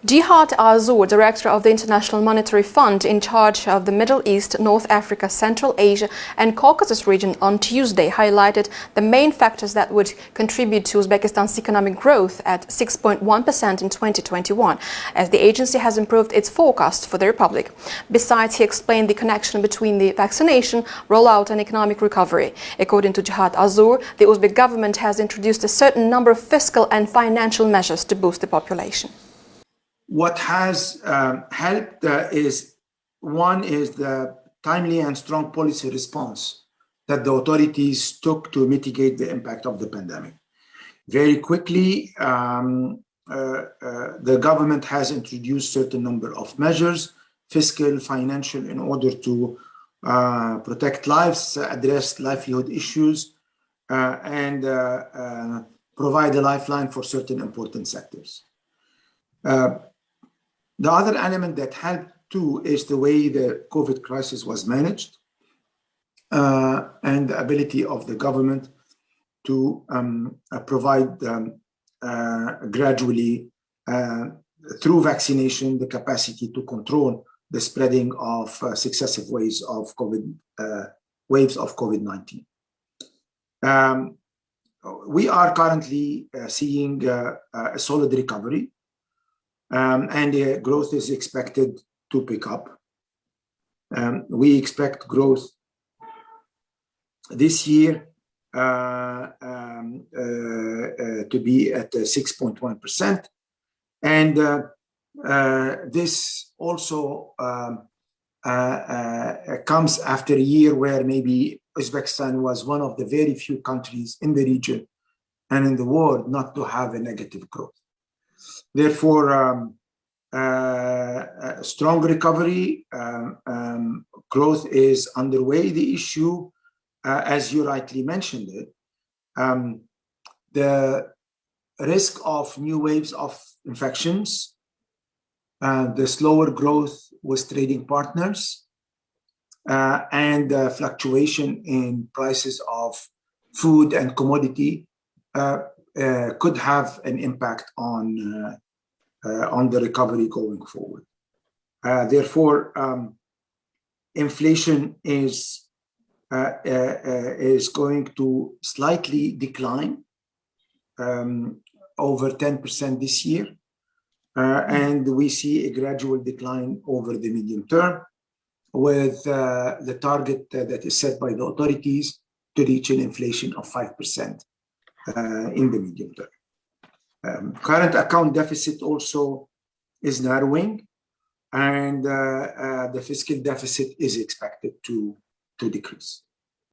Jihad Azour, director of the International Monetary Fund in charge of the Middle East, North Africa, Central Asia and Caucasus region, on Tuesday highlighted the main factors that would contribute to Uzbekistan's economic growth at 6.1% in 2021, as the agency has improved its forecast for the republic. Besides, he explained the connection between the vaccination, rollout and economic recovery. According to Jihad Azour, the Uzbek government has introduced a certain number of fiscal and financial measures to boost the population. What has helped is the timely and strong policy response that the authorities took to mitigate the impact of the pandemic. Very quickly, the government has introduced certain number of measures, fiscal, financial, in order to protect lives, address livelihood issues, and provide a lifeline for certain important sectors. The other element that helped too is the way the COVID crisis was managed, and the ability of the government to provide gradually through vaccination the capacity to control the spreading of successive waves of COVID-19. We are currently seeing a solid recovery. And growth is expected to pick up. We expect growth this year to be at 6.1%. And this also comes after a year where maybe Uzbekistan was one of the very few countries in the region and in the world not to have a negative growth. Therefore, strong recovery, growth is underway. The issue, as you rightly mentioned it, the risk of new waves of infections, the slower growth with trading partners, and fluctuation in prices of food and commodity could have an impact on the recovery going forward. Therefore, inflation is going to slightly decline over 10% this year, and we see a gradual decline over the medium term, with the target that is set by the authorities to reach an inflation of 5% in the medium term. Current account deficit also is narrowing, and the fiscal deficit is expected to decrease.